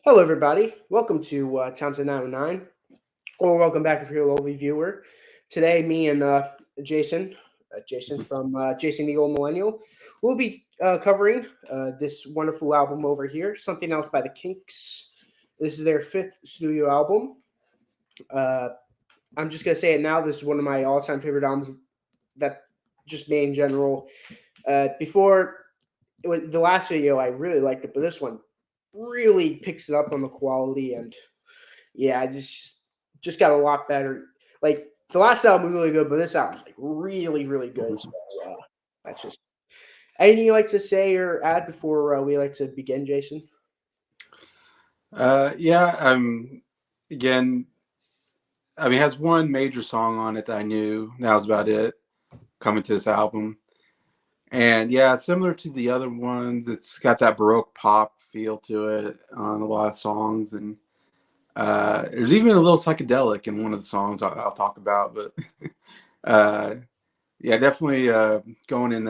Hello, everybody. Welcome to Townsend 909, or welcome back if you're a lovely viewer. Today, me and Jason from Jason the Old Millennial, will be covering this wonderful album over here, Something Else by the Kinks. This is their fifth studio album. Uh, I'm just going to say it now. This is one of my all time favorite albums that just me in general. Before the last video, I really liked it, but this one really picks it up on the quality and yeah, I just got a lot better. Like the last album was really good, but this album's like really good. So that's just anything you like to say or add before we like to begin, Jason. Yeah. Again, I mean, it has one major song on it that I knew. That was about it. Coming to this album, and yeah, similar to the other ones, it's got that Baroque pop feel to it on a lot of songs, and there's even a little psychedelic in one of the songs I'll talk about. But uh, yeah, definitely going in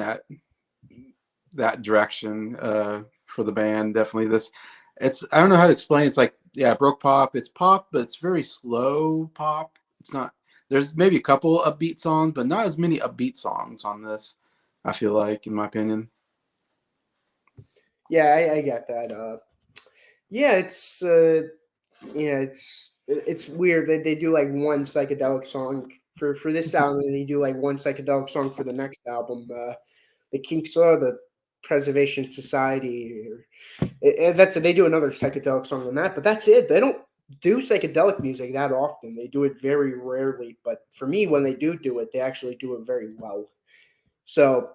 that direction for the band. Definitely this. It's I don't know how to explain. It's like yeah, Baroque pop. It's pop, but it's very slow pop. It's not. There's maybe a couple upbeat songs, but not as many upbeat songs on this. I feel like, in my opinion. Yeah, I get that. Yeah, it's weird that they do like one psychedelic song for this album, and they do like one psychedelic song for the next album. The Kinks are the Preservation Society. That's it. They do another psychedelic song than that, but that's it. They don't do psychedelic music that often. They do it very rarely. But for me, when they do it, they actually do it very well. So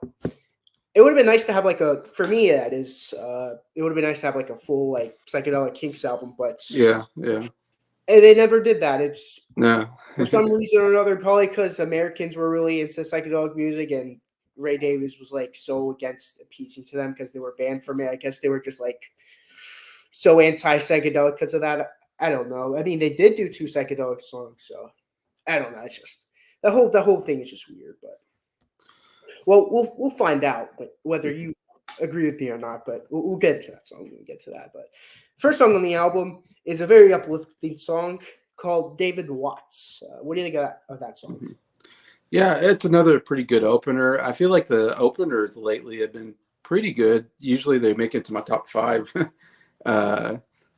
it would have been nice to have like a for me that is it would have been nice to have like a full like psychedelic Kinks album, but Yeah, yeah, they never did that. It's no, for some reason or another, probably because Americans were really into psychedelic music and Ray Davies was like so against appeasing to them because they were banned from it. I guess they were just like so anti psychedelic because of that. I don't know. I mean, they did do two psychedelic songs, so I don't know. It's just the whole thing is just weird. But well, we'll find out whether you agree with me or not. But we'll get to that song when we get to that. But first song on the album is a very uplifting song called David Watts. What do you think of that song? yeah. It's another pretty good opener. I feel like the openers lately have been pretty good. Usually, they make it to my top five. uh,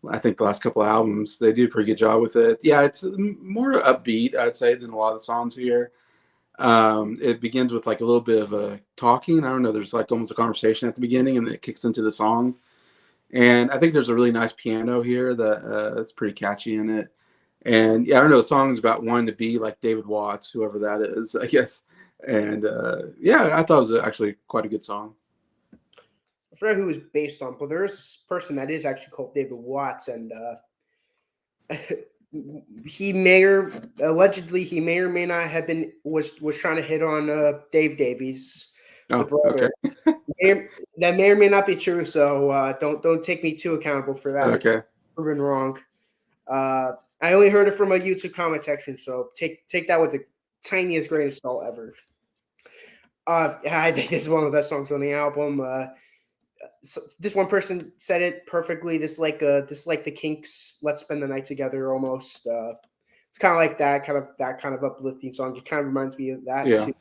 I think the last couple of albums they do a pretty good job with it. Yeah, it's more upbeat, I'd say, than a lot of the songs here. It begins with like a little bit of a talking. I don't know. There's like almost a conversation at the beginning, and then it kicks into the song. And I think there's a really nice piano here that's pretty catchy in it. And yeah, I don't know. The song is about wanting to be like David Watts, whoever that is, I guess. And yeah, I thought it was actually quite a good song. I forgot who it was based on, but there is this person that is actually called David Watts, and he may or allegedly he may or may not have been was trying to hit on Dave Davies, the Oh, okay, brother. That may or may not be true, so don't take me too accountable for that. If okay, proven wrong. I only heard it from a YouTube comment section, so take that with the tiniest grain of salt ever. I think this is one of the best songs on the album. So this one person said it perfectly. This like the Kinks. Let's spend the night together. Almost. It's kind of like that kind of uplifting song. It kind of reminds me of that yeah, too.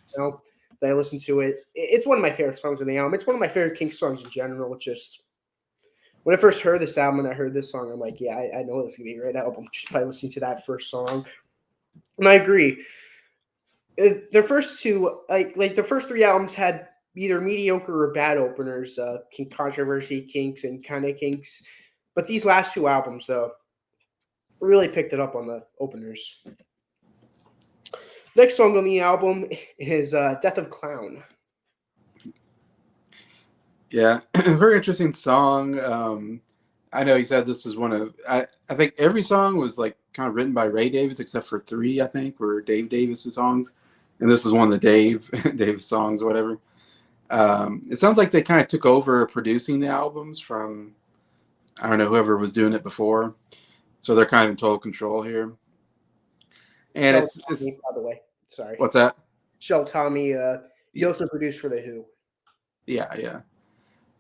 That I listen to it. It's one of my favorite songs on the album. It's one of my favorite Kinks songs in general. It's just when I first heard this album and I heard this song, I'm like, yeah, I know this is gonna be a great album just by listening to that first song. And I agree. The first two, like the first three albums had either mediocre or bad openers. King Controversy, Kinks, and kind of Kinks. But these last two albums, though, really picked it up on the openers. Next song on the album is "Death of Clown." yeah. Very interesting song. I know you said this is one of. I think every song was like kind of written by Ray Davis, except for three. I think were Dave Davis songs, and this is one of the Dave Dave songs, or whatever. It sounds like they kind of took over producing the albums from I don't know whoever was doing it before, so they're kind of in total control here. And Shell it's Tommy, by the way. Sorry. what's that? Shell Tommy. He Yeah, also produced for The Who. yeah, yeah.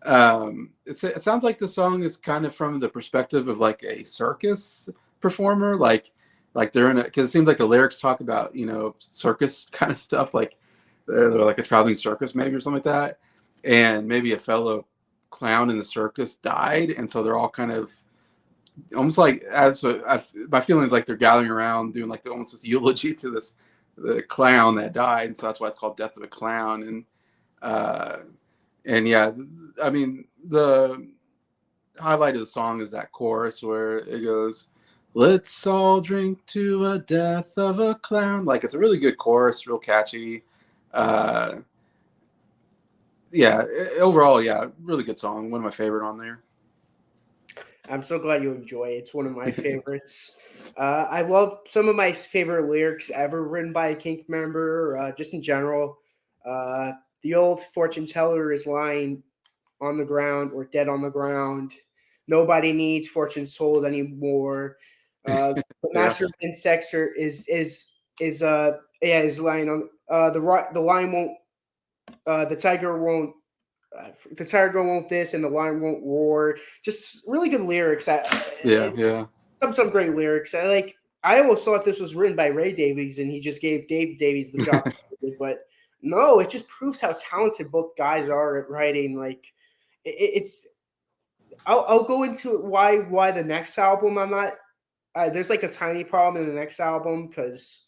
It sounds like the song is kind of from the perspective of like a circus performer, like they're in a, because it seems like the lyrics talk about, you know, circus kind of stuff, like they're like a traveling circus maybe or something like that, and maybe a fellow clown in the circus died, and so they're all kind of almost like my feeling is like they're gathering around doing like almost this eulogy to this the clown that died, and so that's why it's called Death of a Clown. Uh, and yeah, I mean the highlight of the song is that chorus where it goes, "Let's all drink to a death of a clown." Like it's a really good chorus, real catchy. Uh, yeah, overall, yeah, really good song. One of my favorite on there. I'm so glad you enjoy it. It's one of my favorites. I love some of my favorite lyrics ever written by a Kink member, just in general. Uh, the old fortune teller is lying on the ground or dead on the ground. Nobody needs fortune told anymore. The Yeah, master of insects is yeah, is lying on the lion won't the tiger won't the tiger won't this and the lion won't roar. Just really good lyrics. yeah, It's yeah, some great lyrics. I like. I almost thought this was written by Ray Davies and he just gave Dave Davies the job, but no, it just proves how talented both guys are at writing. Like it's. I'll go into why the next album I'm not. There's like a tiny problem in the next album because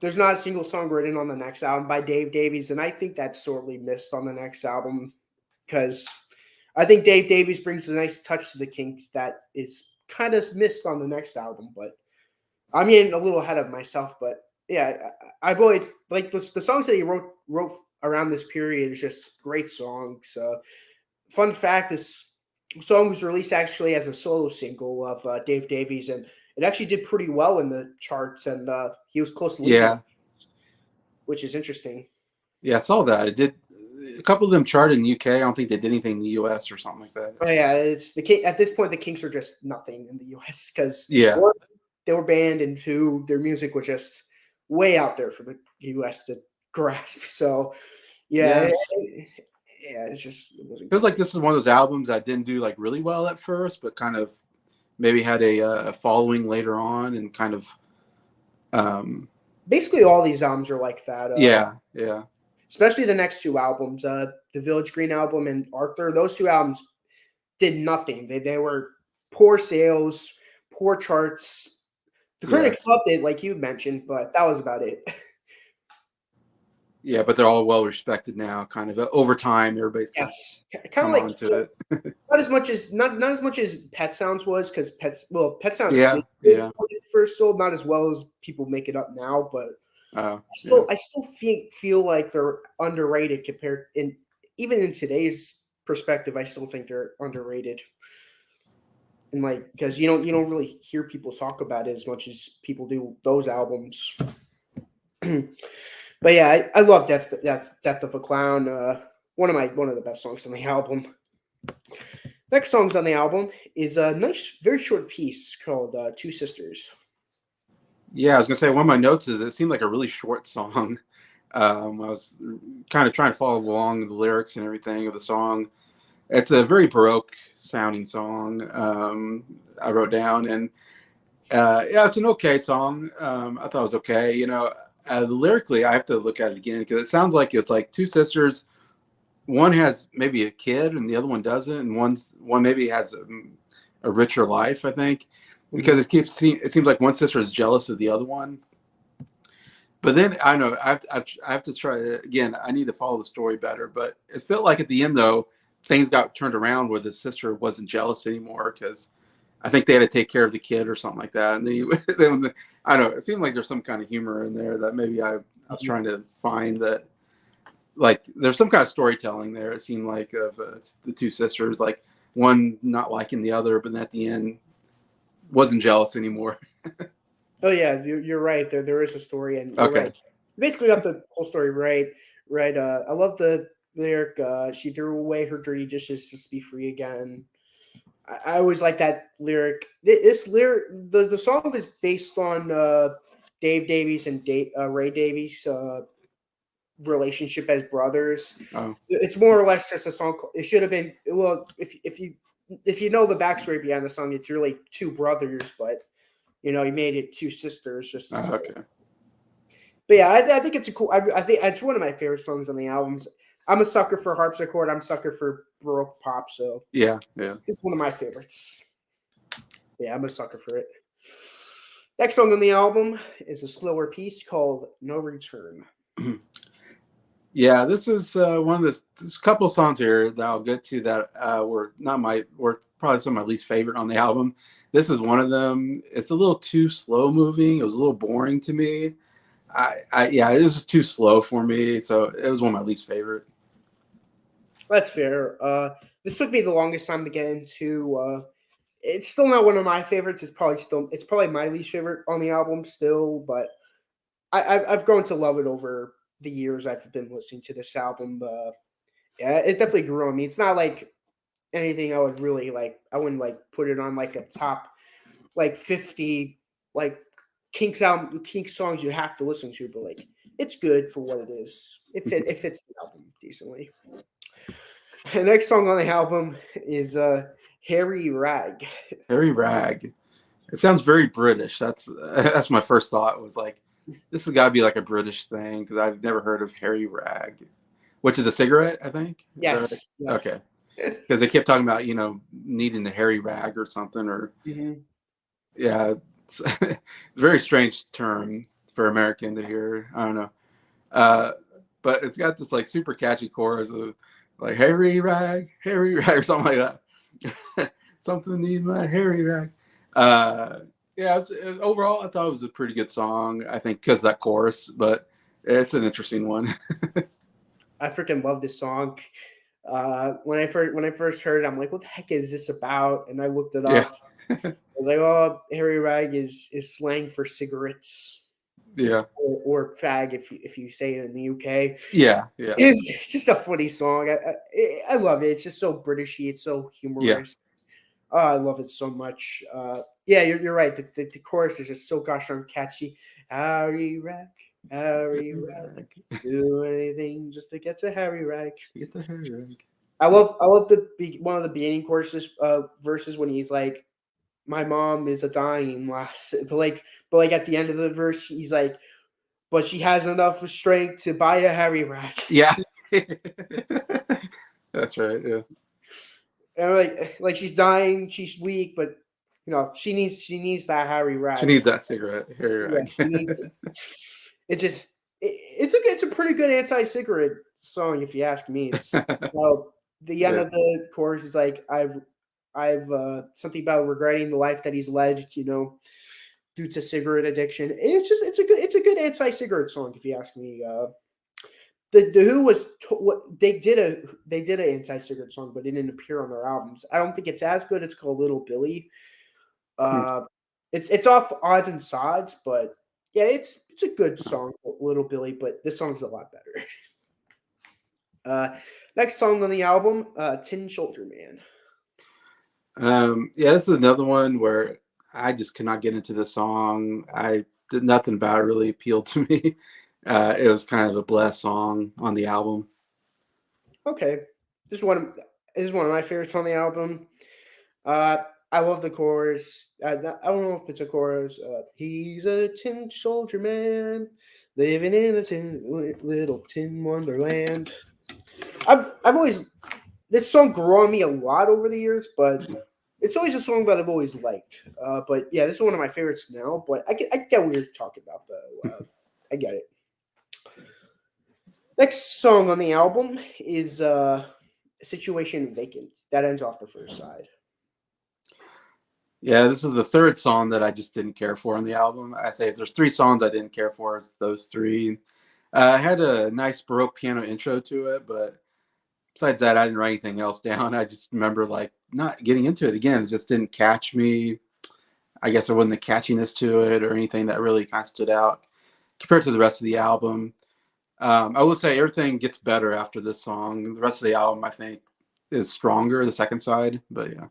there's not a single song written on the next album by Dave Davies, and I think that's sorely missed on the next album because I think Dave Davies brings a nice touch to the Kinks that is kind of missed on the next album. But I'm getting a little ahead of myself. But yeah, I've always like the songs that he wrote around this period is just great songs. Fun fact: this song was released actually as a solo single of Dave Davies, and it actually did pretty well in the charts, and he was close to leading, yeah, which is interesting. yeah. I saw that. It did. A couple of them charted in the UK. I don't think they did anything in the US or something like that. Oh yeah, it's at this point the Kinks are just nothing in the U.S. because Yeah, they were banned, and two, their music was just way out there for the U.S. to grasp. So yeah, yeah. yeah, it wasn't Feels good. like this is one of those albums that didn't do like really well at first, but kind of maybe had a following later on, and kind of um, Basically, all these albums are like that. yeah, yeah, Especially the next two albums, the Village Green album and Arthur. Those two albums did nothing. They were poor sales, poor charts. The yeah, critics loved it, like you mentioned, but that was about it. yeah. But they're all well respected now. Kind of over time, everybody's kind of Yes, kind of come like on to it. not as much as not as much as Pet Sounds was because Pet Sounds Yeah, did good yeah, when it first sold, not as well as people make it up now, but yeah, I still feel like they're underrated compared in even in today's perspective. I still think they're underrated, and like because you don't really hear people talk about it as much as people do those albums. But yeah, I love Death of a Clown. One of the best songs on the album. Next songs on the album is a nice, very short piece called Two Sisters. yeah. I was gonna say one of my notes is it seemed like a really short song. I was kind of trying to follow along the lyrics and everything of the song. It's a very baroque sounding song. I wrote down, and yeah, it's an okay song. I thought it was okay. You know, lyrically, I have to look at it again because it sounds like it's like two sisters. One has maybe a kid, and the other one doesn't, and one maybe has a richer life. I think because Mhm. it seems like one sister is jealous of the other one. But then I know I have to try again. I need to follow the story better. But it felt like at the end though, things got turned around where the sister wasn't jealous anymore because I think they had to take care of the kid or something like that. And then, then I don't know. It seemed like there's some kind of humor in there that maybe I was Mhm. trying to find that like there's some kind of storytelling there. It seemed like of the two sisters, like one not liking the other, but at the end wasn't jealous anymore. Oh yeah, you're right. There is a story, and you're right. Okay. You basically got the whole story right. Right. I love the lyric. She threw away her dirty dishes just to be free again. I always like that lyric. This lyric, the song is based on Dave Davies and Ray Davies' relationship as brothers. Oh, It's more or less just a song. It should have been, well, if you know the backstory behind the song, it's really two brothers, but he made it two sisters. Just so. okay. But yeah, I think it's a cool. I think it's one of my favorite songs on the albums. I'm a sucker for harpsichord. I'm a sucker for baroque pop. So Yeah, yeah. it's one of my favorites. Yeah, I'm a sucker for it. Next song on the album is a slower piece called "No Return." Yeah, this is one of the there's a couple of songs here that I'll get to that were probably some of my least favorite on the album. This is one of them. It's a little too slow moving. It was a little boring to me. Yeah, it was just too slow for me. So it was one of my least favorite. That's fair. This took me the longest time to get into. It's still not one of my favorites. It's probably my least favorite on the album still, but I've grown to love it over the years I've been listening to this album. Yeah, it definitely grew on me. It's not like anything I would really like. I wouldn't like put it on like a top like 50 like Kinks songs you have to listen to, but like it's good for what it is. It fits the album decently. The next song on the album is Harry Rag. Harry Rag. It sounds very British. That's my first thought was like, this has got to be like a British thing because I've never heard of Harry Rag, which is a cigarette, I think. Is that Yes. right? Yes. Okay. Because they kept talking about needing the Harry Rag or something or Mhm. yeah, it's a very strange term for American to hear. I don't know. Uh, but it's got this like super catchy chorus of like Harry Rag, or something like that. Something need my Harry Rag. Uh, yeah, overall, I thought it was a pretty good song. I think because that chorus, but it's an interesting one. I freaking love this song. When I first heard it, I'm like, what the heck is this about? And I looked it Yeah, up. I was like, oh, Harry Rag is slang for cigarettes yeah, or fag if you say it in the UK. yeah, yeah, It's just a funny song. I love it. It's just so Britishy. It's so yeah. humorous. Oh, I love it so much. Yeah, you're right. The chorus is just so gosh darn catchy. Harry Rag, do anything just to get to Harry Rag. Get the Harry Rag. I love one of the beginning choruses verses when he's like, "My mom is a dying lass," but like at the end of the verse, he's like, "But she has enough strength to buy a Harry Rag." Yeah, that's right. Yeah, And like she's dying, she's weak, but she needs that Harry she Rag. needs that cigarette, Harry Yeah, she needs Rag. it. It just it's a pretty good anti-cigarette song if you ask me. It's the end Yeah, of the chorus is like I've something about regretting the life that he's led, due to cigarette addiction. It's a good anti-cigarette song if you ask me. The Who what they did an anti-cigarette song, but it didn't appear on their albums. I don't think it's as good. It's called Little Billy. hmm. Uh, it's off Odds and Sods, but yeah, it's a good song, Little Billy. But this song's a lot better. Next song on the album, Tin Shoulder Man. Yeah, this is another one where I just could not get into the song. I did nothing about it really appealed to me. It was kind of a blessed song on the album. Okay, this is one of my favorites on the album. Uh, I love the chorus. I don't know if it's a chorus. He's a tin soldier man, living in a little tin wonderland. I've always this song grew on me a lot over the years, but it's always a song that I've always liked. But yeah, this is one of my favorites now. But I get what you're talking about though. I get it. Next song on the album is Situation Vacant. That ends off the first side. Yeah, this is the third song that I just didn't care for on the album. I say if there's three songs I didn't care for, it's those three. I had a nice Baroque piano intro to it, but besides that, I didn't write anything else down. I just remember like not getting into it again. It just didn't catch me. I guess there wasn't a catchiness to it or anything that really kind of stood out compared to the rest of the album. I would say everything gets better after this song. The rest of the album, I think, is stronger, the second side. But yeah.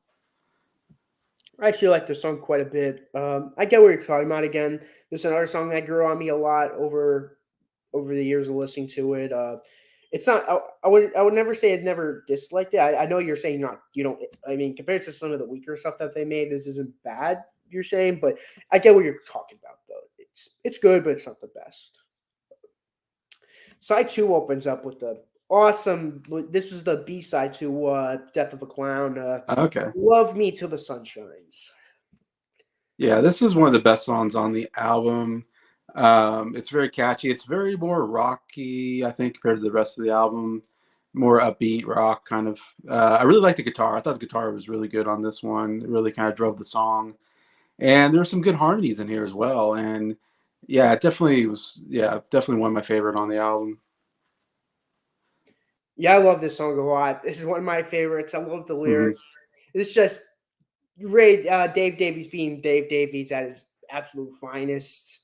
I actually like the song quite a bit. I get what you're talking about again. There's another song that grew on me a lot over over the years of listening to it. It's not. I would never say I'd never disliked it. I know you're saying not. You don't. I mean, compared to some of the weaker stuff that they made, this isn't bad. You're saying, but I get what you're talking about though. It's good, but it's not the best. Side two opens up with the awesome. This was the B side to "Death of a Clown." Okay. Love me till the sun shines. Yeah, this is one of the best songs on the album. It's very catchy. It's very more rocky, I think, compared to the rest of the album. More upbeat rock kind of. I really like the guitar. I thought the guitar was really good on this one. It really kind of drove the song. And there's some good harmonies in here as well. And yeah, it definitely was. Yeah, definitely one of my favorite on the album. Yeah, I love this song a lot. This is one of my favorites. I love the Hmm. lyrics. It's just Dave Davies being Dave Davies at his absolute finest.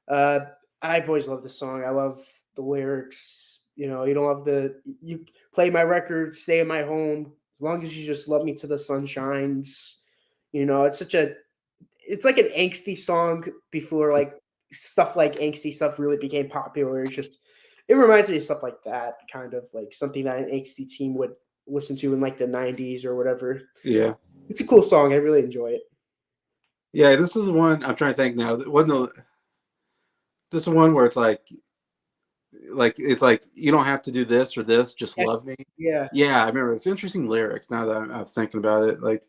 Uh, I've always loved the song. I love the lyrics. You don't love you play my record, stay in my home, as long as you just love me till the sun shines. It's it's like an angsty song before like stuff like angsty stuff really became popular. It reminds me of stuff like that, kind of like something that an angsty teen would listen to in like the '90s or whatever. Yeah. It's a cool song. I really enjoy it. Yeah, this is the one I'm trying to think now. It wasn't this is one where it's like you don't have to do this or this, just Yes. love me. Yeah. Yeah, I remember. It's interesting lyrics now that I was thinking about it. Like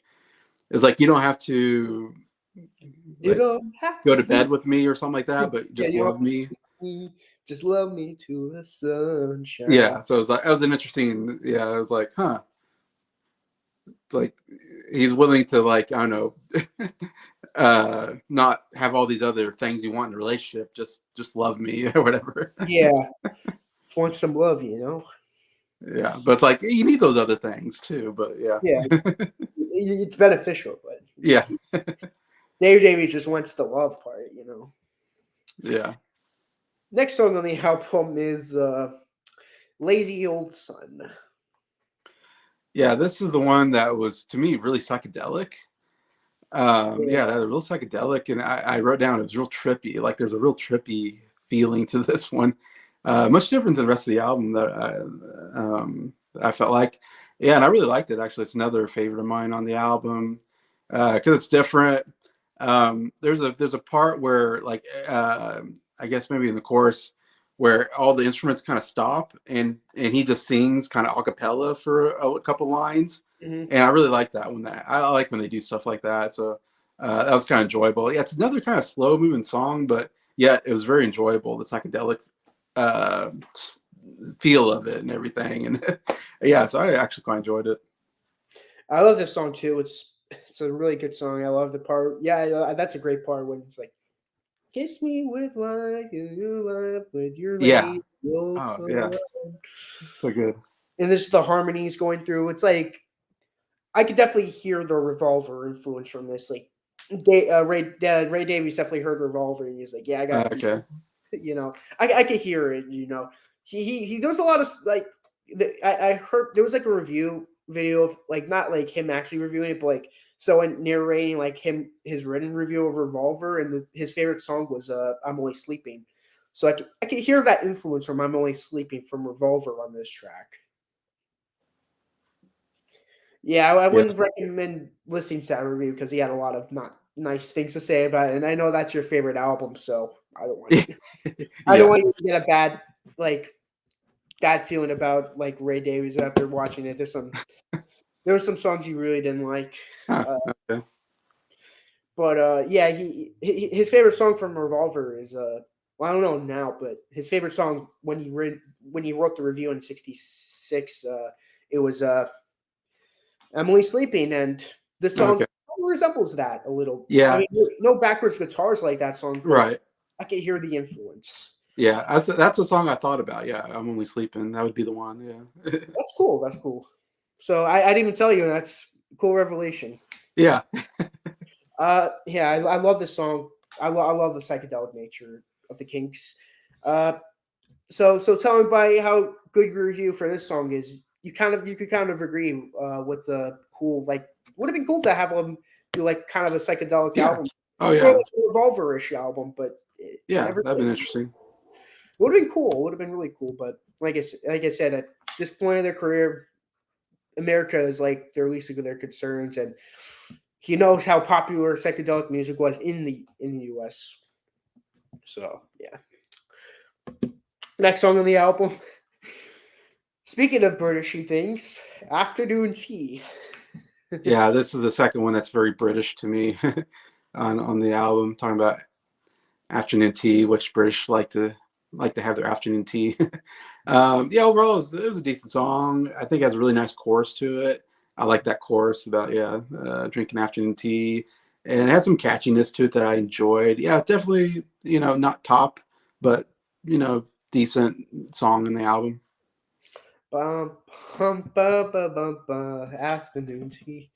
it's like you don't have to You like don't have to go to sleep. bed with me or something like that, but Yeah, just you don't love have to me. sleep with me. Just love me to the Yeah, sunshine. so it was like that was an interesting. Yeah, I was like, huh. It's like he's willing to like I don't know, not have all these other things you want in a relationship. Just love me or whatever. Yeah. Want some love. Yeah, but it's like you need those other things too. But yeah, Yeah. It's beneficial, but yeah, Dave Davies just wants the love part. yeah. Next song on the album is Lazy Old Sun. Yeah, this is the one that was to me really psychedelic. Yeah. Yeah, that was real psychedelic, and I wrote down it was real trippy. Like there's a real trippy feeling to this one, much different than the rest of the album that I felt like. Yeah, and I really liked it. Actually, it's another favorite of mine on the album because it's different. There's a part where like I guess maybe in the chorus where all the instruments kind of stop and he just sings kind of a cappella for a couple lines, Hmm. and I really like that when I like when they do stuff like that. So that was kind of enjoyable. Yeah, it's another kind of slow moving song, but yeah, it was very enjoyable. The psychedelic uh, feel of it and everything, and yeah, so I actually quite enjoyed it. I love this song too. It's a really good song. I love the part. Yeah, that's a great part when it's like, "Kiss me with light in your life with your Yeah. lady old Oh sun." yeah. So good. And there's the harmonies going through. It's like I could definitely hear the Revolver influence from this. Like Ray Davies definitely heard Revolver, and he's like, "Yeah, I got to Okay. I could hear it. He does a lot of like I heard there was like a review video of like not like him actually reviewing it, but like someone narrating like his written review of Revolver, and his favorite song was "I'm Only Sleeping." So I could hear that influence from "I'm Only Sleeping" from Revolver on this track. Yeah, I Yeah. wouldn't recommend listening to that review because he had a lot of not nice things to say about it, and I know that's your favorite album, so I don't Yeah. want you to get a like bad feeling about like Ray Davies after watching it. There were some songs you really didn't like, Huh, uh, okay. but yeah, his favorite song from Revolver is well, I don't know now, but his favorite song when he wrote the review in '66, it was Emily Sleeping, and the song Okay. resembles that a little. I Yeah. mean, no backwards guitars like that song, but Right. I can hear the influence. Yeah. That's a song I thought about. Yeah. I'm only sleeping. That would be the one. Yeah. That's cool. That's cool. So I didn't even tell you. That's a cool revelation. Yeah. Yeah, I love this song. I love the psychedelic nature of the Kinks. Uh, so tell me by how good your review for this song is. You could kind of agree with the cool like would have been cool to have them do like kind of a psychedelic Yeah. album, Oh sort of yeah. like a Revolver-ish album, but it Yeah. never That'd been did. interesting. would have been cool. It would have been really cool. But like I said, at this point of their career, America is like their least of their concerns, and he knows how popular psychedelic music was in the U.S. So yeah. Next song on the album. Speaking of Britishy things, Afternoon Tea. Yeah, this is the second one that's very British to me on the album. Talking about afternoon tea, which British like to have their afternoon tea. Yeah, overall it was a decent song. I think it has a really nice chorus to it. I like that chorus about drinking afternoon tea, and it had some catchiness to it that I enjoyed. Yeah, definitely not top, but decent song in the album. Bum, afternoon tea.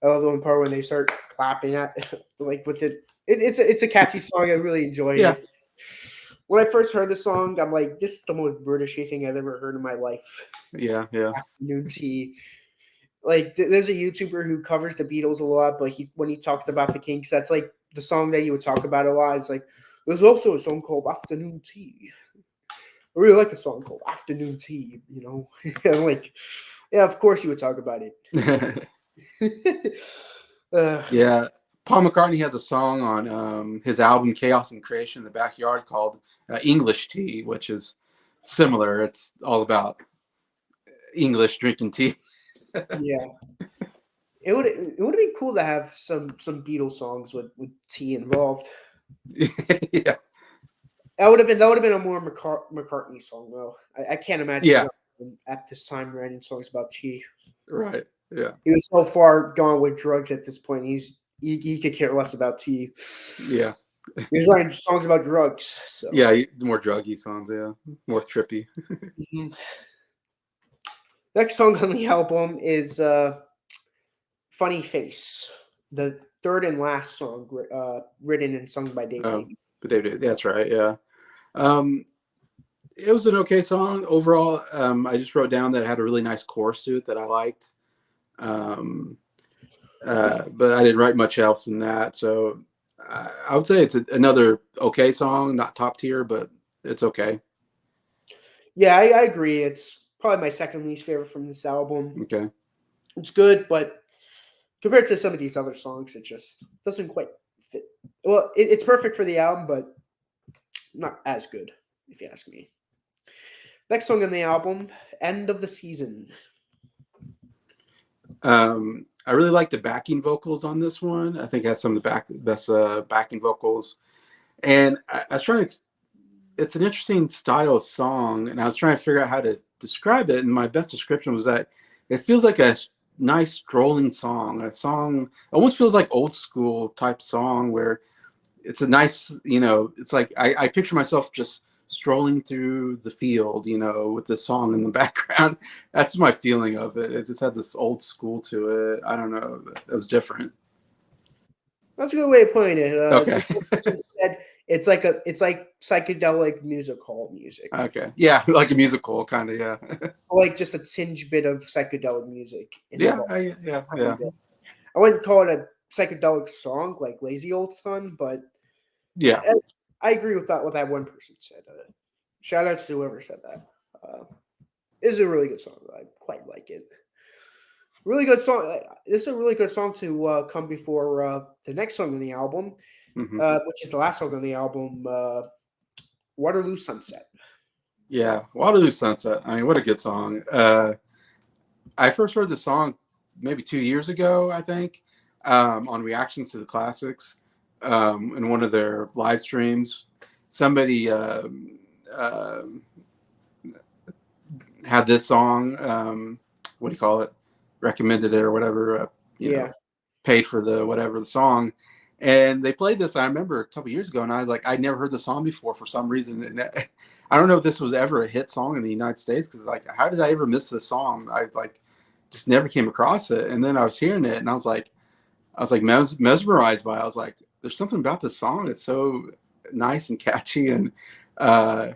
I love the one part when they start clapping at like with it. It's a catchy song. I really enjoyed Yeah, it. When I first heard the song, I'm like, this is the most Britishy thing I've ever heard in my life. yeah. Afternoon tea. Like there's a YouTuber who covers the Beatles a lot, but when he talked about the Kinks, that's like the song that he would talk about a lot. It's like there's also a song called Afternoon Tea. I really like a song called Afternoon Tea, I'm like, yeah, of course you would talk about it. uh, Yeah, Paul McCartney has a song on his album Chaos and Creation in the Backyard called English Tea, which is similar. It's all about English drinking tea. yeah. It would have been cool to have some Beatles songs with tea involved. Yeah, That would have been a more McCartney song though. I can't imagine yeah, John at this time writing songs about tea. right. Yeah, He was so far gone with drugs at this point. He could care less about tea. yeah, He was writing songs about drugs. So yeah. More druggy songs. Yeah, more trippy. mhm. Next song on the album is "Funny Face," the third and last song written and sung by Dave Oh, Lee. but that's right. Yeah. Um, it was an okay song overall. I just wrote down that it had a really nice chorus to it that I liked. Um, but I didn't write much else than that. So I would say it's another okay song, not top tier, but it's okay. Yeah, I agree. It's probably my second least favorite from this album. Okay. It's good, but compared to some of these other songs, it just doesn't quite fit. Well, it's perfect for the album, but not as good, if you ask me. Next song on the album, "End of the Season." I really like the backing vocals on this one. I think it has some of the best backing vocals. And I was trying to, it's an interesting style of song, and I was trying to figure out how to describe it. And my best description was that it feels like a nice strolling song. A song almost feels like old school type song where it's a nice, it's like I picture myself just strolling through the field, with the song in the background. That's my feeling of it. It just had this old school to it. I don't know. It was different. That's a good way of putting it. Okay. This one person said it's like psychedelic music hall music, Okay. Yeah, like a musical kind of. Yeah. like just a tinge bit of psychedelic music Yeah. involved. Yeah. Every Yeah. bit. I wouldn't call it a psychedelic song like "Lazy Old Sun," but Yeah. I agree with that. What that one person said. Shout outs to whoever said that. It's a really good song. I quite like it. Really good song. This is a really good song to come before the next song on the album, Hmm. which is the last song on the album, "Waterloo Sunset." Yeah. Waterloo Sunset. I mean, what a good song. I first heard the song maybe 2 years ago, I think, on reactions to the classics in one of their live streams. Somebody uh, had this song, what do you call it? Recommended it or whatever, Yeah, paid for the whatever the song. And they played this, I remember a couple years ago, and I was like, I'd never heard the song before for some reason. And I don't know if this was ever a hit song in the United States because, like, how did I ever miss this song? I like just never came across it. And then I was hearing it, and I was like mesmerized by it. I was like, there's something about this song. It's so nice and catchy and uh,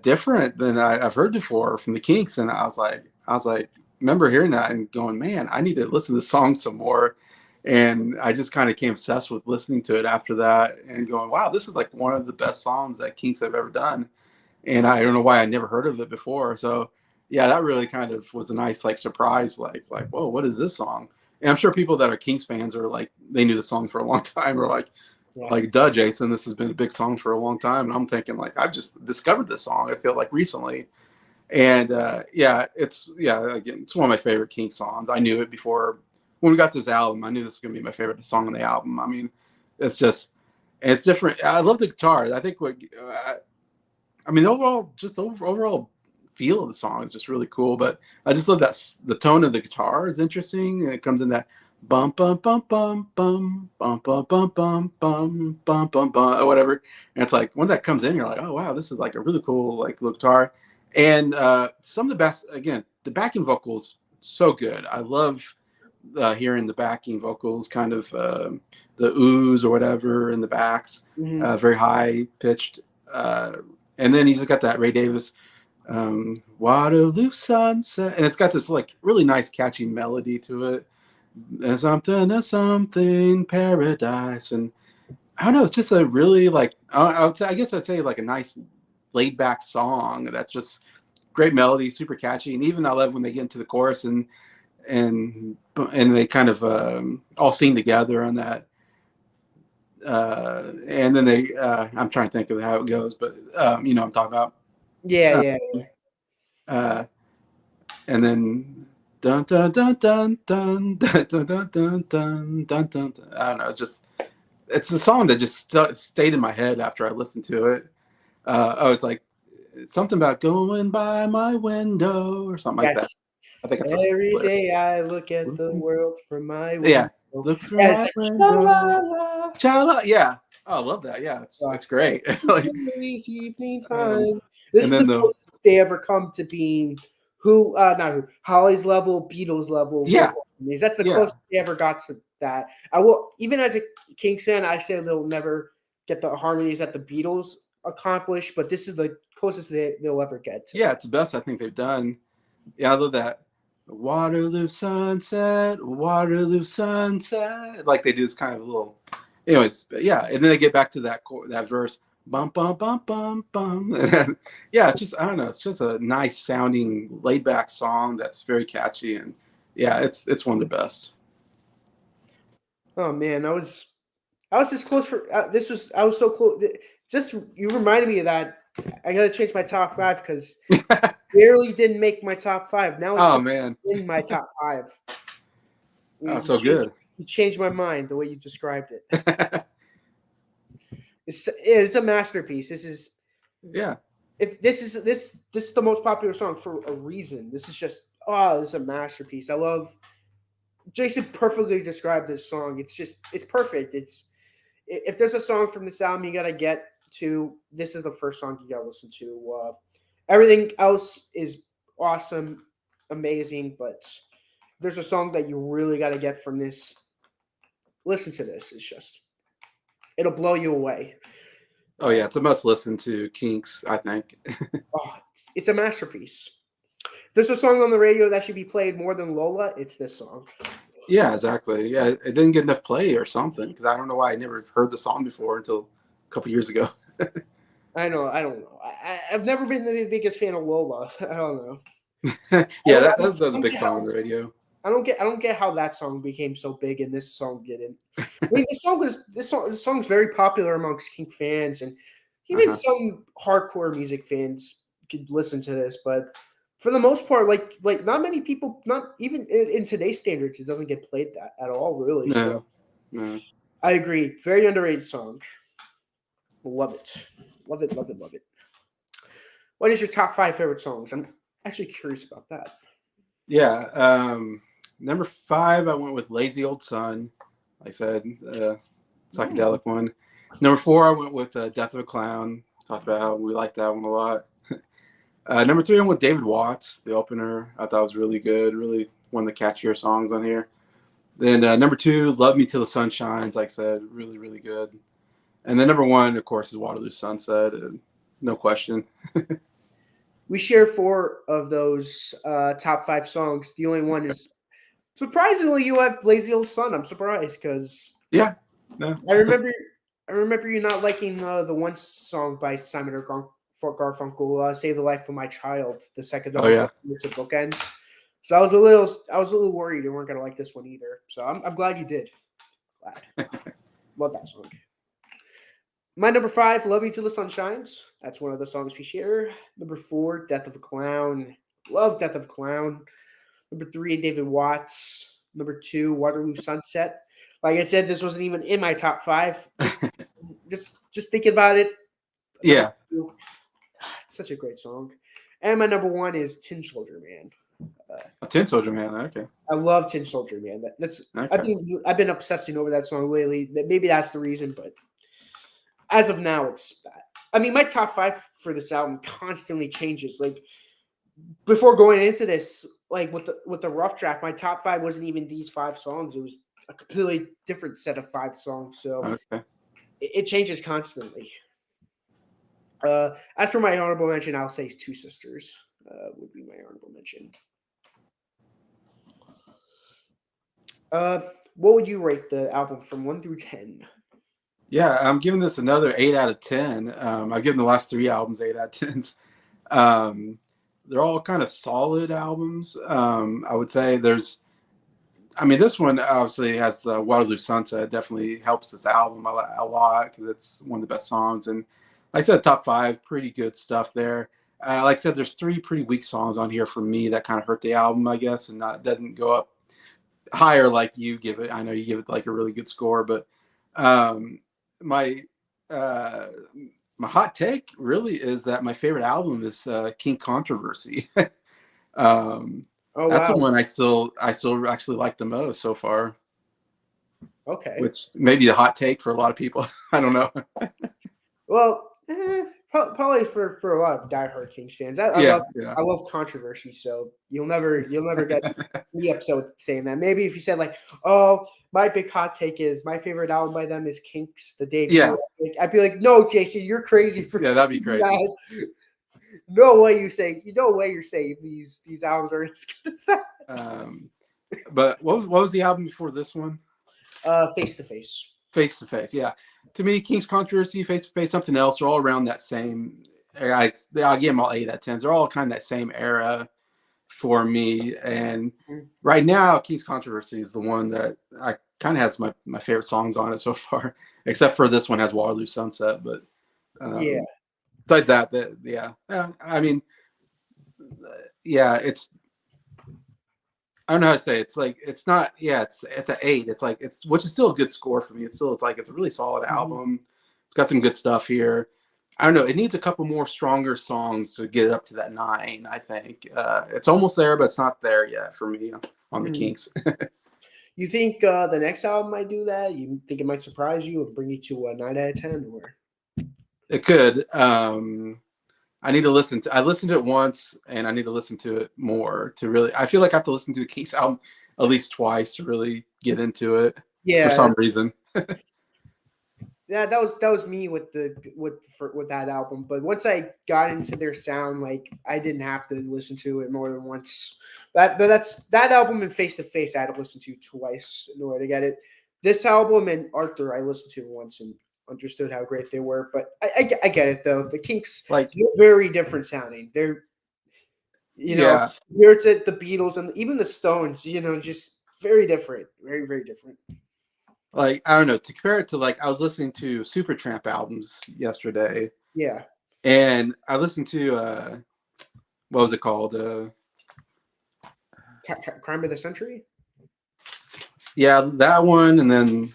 different than I've heard before from the Kinks. And I was like, remember hearing that and going, man, I need to listen to the song some more. And I just kind of became obsessed with listening to it after that and going, wow, this is like one of the best songs that Kinks have ever done. And I don't know why I never heard of it before. So yeah, that really kind of was a nice like surprise, like, whoa, what is this song? And I'm sure people that are Kinks fans are like, they knew the song for a long time, or Yeah. like, duh, Jason, this has been a big song for a long time. And I'm thinking like, I've just discovered this song. I feel like recently. And yeah, again, it's one of my favorite Kinks songs. I knew it before when we got this album. I knew this was gonna be my favorite song on the album. I mean, it's just, it's different. I love the guitar. I think I mean, overall, just overall feel of the song is just really cool. But I just love that the tone of the guitar is interesting, and it comes in that bum bum bum bum bum bum bum bum bum bum bum bum bum or whatever. And it's like when that comes in, you're like, oh wow, this is like a really cool like little guitar. And some of the best, again, the backing vocals so good. I love hearing the backing vocals, kind of the oohs or whatever in the backs, Mhm. very high pitched. And then he's got that Ray Davis Waterloo Sunset, and it's got this like really nice catchy melody to it. There's something paradise, and I don't know, it's just a really like I guess I'd say like a nice laid back song that's just great melody, super catchy, and even I love when they get into the chorus and they kind of all sing together on that. And then they, I'm trying to think of how it goes, but you know what I'm talking about. Yeah, Uh, yeah. uh, and then dun dun dun dun dun dun dun dun dun dun dun dun. I don't know. It's a song that just stayed in my head after I listened to it. It's like something about going by my window or something like that. Yes. I think it's Every a day I look at the world from my yeah. window. Look from Yeah, it's my like window. sha-la-la, Chala, yeah. Oh, I love that. Yeah, it's great. Like, it's evening um, time. This and is the then the closest they ever come to being who, not who, Holly's level, Beatles level yeah, vocal harmonies. That's the yeah, closest they ever got to that. I will, even as a Kinks fan, I say they'll never get the harmonies that the Beatles accomplished, but this is the closest they'll ever get to yeah. that. It's the best I think they've done. Yeah, I love that. Waterloo sunset, Waterloo sunset. Like they do this kind of little. Anyways, yeah, and then they get back to that verse. Bum bum bum bum bum. And then, yeah, it's just I don't know. It's just a nice sounding, laid back song that's very catchy, and yeah, it's one of the best. Oh man, I was this close for this was I was so close. Just you reminded me of that. I gotta change my top five because barely didn't make my top five. Now it's Oh gonna man, be in my top five. oh You so changed, good. you changed my mind the way you described it. It's a masterpiece. This is Yeah. if this is the most popular song for a reason. This is just this is a masterpiece. I love Jason perfectly described this song. It's perfect. It's if there's a song from this album you gotta get to, this is the first song you gotta listen to. Everything else is awesome, amazing, but there's a song that you really gotta get from this. Listen to this. It's just it'll blow you away. Oh yeah, it's a must listen to Kinks, I think. Oh, it's a masterpiece. If there's a song on the radio that should be played more than Lola, it's this song. Yeah, exactly. Yeah, it didn't get enough play or something because I don't know why I never heard the song before until a couple years ago. I know. I don't know. I've never been the biggest fan of Lola. I don't know. Yeah, I that was a don't big get song how on the radio. I don't get how that song became so big and this song didn't. I mean, this song's very popular amongst King fans and even Uh-huh. some hardcore music fans could listen to this, but for the most part, like not many people, not even in today's standards, it doesn't get played that at all, really. So No, no. I agree, very underrated song. Love it, love it, love it, love it. What is your top five favorite songs? I'm actually curious about that. Yeah. Number 5, I went with Lazy Old Sun. Like I said, Mm. psychedelic one. Number 4, I went with Death of a Clown. Talked about how we like that one a lot. Number 3, I went with David Watts, the opener. I thought was really good. Really one of the catchier songs on here. Then number 2, Love Me Till the Sun Shines. Like I said, really, really good. And then number 1, of course, is Waterloo Sunset. No question. We share four of those top five songs. The only one is Surprisingly, you have Lazy Old Son. I'm surprised because Yeah. No. I remember I remember you not liking the one song by Simon or Garfunkel, "Save the Life of My Child." The second Oh song, yeah. it's a bookends. So I was a little worried you weren't gonna like this one either. So I'm glad you did. Glad. Love that song. My number five, "Love You Till the Sun Shines." That's one of the songs we share. Number four, "Death of a Clown." Love "Death of a Clown." Number three, David Watts. Number two, "Waterloo Sunset." Like I said, this wasn't even in my top five. Just thinking about it. Number Yeah. two, it's such a great song. And my number one is "Tin Soldier Man." Uh, A Tin Soldier Man. Okay. I love "Tin Soldier Man." That's Okay. I've been obsessing over that song lately. Maybe that's the reason, but as of now, it's. I mean, my top five for this album constantly changes. Like before going into this, like with the rough draft, my top five wasn't even these five songs. It was a completely different set of five songs. So Okay. it changes constantly. As for my honorable mention, I'll say Two Sisters would be my honorable mention. Uh, what would you rate the album from 1 through 10? Yeah, I'm giving this another 8 out of 10. I've given the last three albums 8 out of 10s. Um, they're all kind of solid albums. I would say I mean, this one obviously has the Waterloo Sunset. It definitely helps this album a lot because it's one of the best songs. And like I said, top five, pretty good stuff there. Like I said, there's three pretty weak songs on here for me that kind of hurt the album, I guess, and doesn't go up higher like you give it. I know you give it like a really good score, but um, my uh, my hot take really is that my favorite album is King Controversy. um, Oh that's the wow. one I still actually like the most so far, Okay. which may be a hot take for a lot of people. I don't know. Well, probably for a lot of diehard Kings fans. Yeah, yeah, I love controversy, so you'll never get me upset with saying that. Maybe if you said like, "Oh, my big hot take is my favorite album by them is Kinks, the debut," yeah, I'd be like, "No, Jason, you're crazy for yeah. That'd be saying crazy. that. No way no way you're saying these albums are as good as that." Um, but what was the album before this one? Face to face. Face to face, yeah. To me, King's Controversy, Face to Face, something else are all around that same. I'll give them all 8 out of 10s. They're all kind of that same era for me. And right now, King's Controversy is the one that I kind of has my favorite songs on it so far, except for this one has Waterloo Sunset. But Yeah. besides that, yeah. I mean, yeah, it's I don't know how to say it. It's like it's not it's at the 8. It's like it's which is still a good score for me. It's like it's a really solid Mhm. album. It's got some good stuff here. I don't know. It needs a couple more stronger songs to get it up to that 9. I think it's almost there, but it's not there yet for me on the Mhm. Kinks. You think the next album might do that? You think it might surprise you and bring you to a 9 out of 10, or? It could. I need to listen to. I listened to it once, and I need to listen to it more to really. I feel like I have to listen to the Kinks album at least twice to really get into it for Yeah, some reason. yeah, that was me with with that album. But once I got into their sound, like I didn't have to listen to it more than once. That album and Face to Face I had to listen to twice in order to get it. This album and Arthur I listened to once and understood how great they were. But I get it though. The Kinks, Like, they're very different sounding. They're you know yeah, here's it the Beatles and even the Stones. Just very different, very very different. like I don't know. To compare it to like I was listening to Supertramp albums yesterday, Yeah, and I listened to what was it called? Crime of the Century. Yeah, that one, and then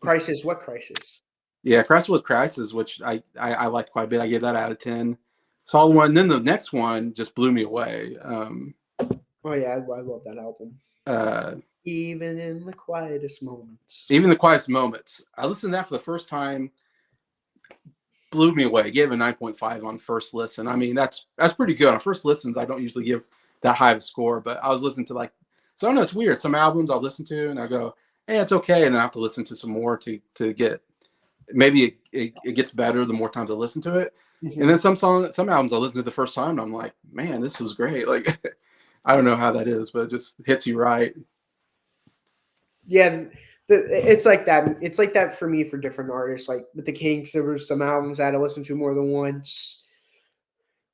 Crisis. What crisis? yeah, Crash with Crisis, which I liked quite a bit. I gave that out of 10. Saw the one, then the next one just blew me away. Oh yeah, I love that album. Uh, Even in the quietest moments. Even the quietest moments. I listened to that for the first time, blew me away. Gave it a 9.5 on first listen. I mean, that's pretty good on first listens. I don't usually give that high of a score, but I was listening to like, so I don't know, it's weird. Some albums I'll listen to and I go, hey, it's okay, and then I have to listen to some more to get maybe it gets better the more times I listen to it. And Mhm. then some albums I listen to the first time and I'm like, man, this was great. Like I don't know how that is, but it just hits you right. Yeah, it's like that. It's like that for me for different artists. Like with the Kinks, there were some albums that I listened to more than once.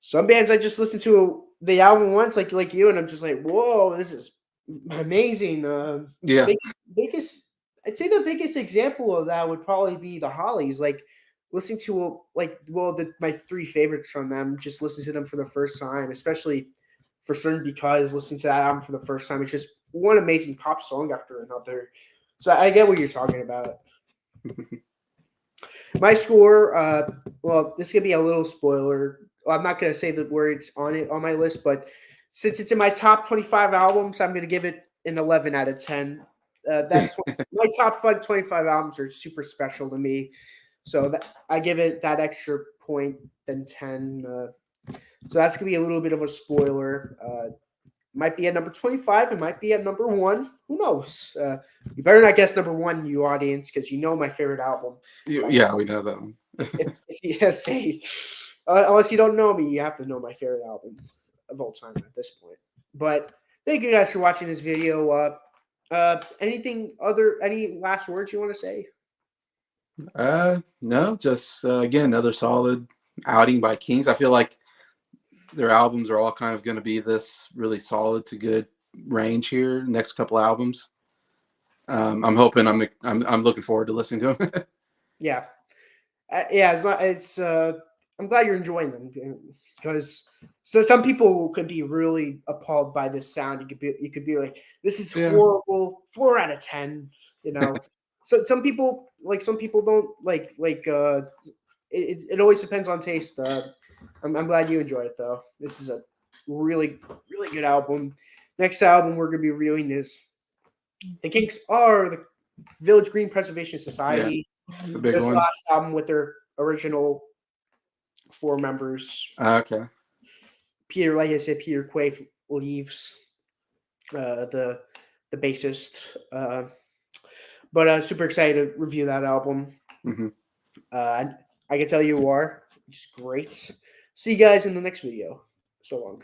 Some bands I just listened to the album once, like you, and I'm just like, whoa, this is amazing. Yeah, Biggest, I'd say the biggest example of that would probably be the Hollies. Like listening to my three favorites from them, just listening to them for the first time, especially for certain because listening to that album for the first time, it's just one amazing pop song after another. So I get what you're talking about. My score, well, this could be a little spoiler. I'm not going to say the words on it on my list, but since it's in my top 25 albums, I'm going to give it an 11 out of 10. My top 25 albums are super special to me, so I give it that extra point than 10. So that's going to be a little bit of a spoiler. Might be at number 25. It might be at number one. Who knows? You better not guess number one, you audience, because you know my favorite album. yeah, we know that one. If you say, unless you don't know me, you have to know my favorite album of all time at this point. But thank you guys for watching this video. Any last words you want to say? No, just again another solid outing by Kings. I feel like their albums are all kind of going to be this really solid to good range here. Next couple albums. I'm hoping. I'm looking forward to listening to them. Yeah, yeah. It's not. It's. I'm glad you're enjoying them because some people could be really appalled by this sound. You could be like, this is Yeah. horrible. 4 out of 10. You know. So some people don't it always depends on taste. I'm glad you enjoyed it though. This is a really really good album. Next album we're gonna be reviewing is the Kinks are the Village Green Preservation Society. The big This one. last album with their original four members. Okay. Peter, like I said, Peter Quaife leaves. The bassist. But super excited to review that album. Mm-hmm. I can tell you are. It's great. See you guys in the next video. So long.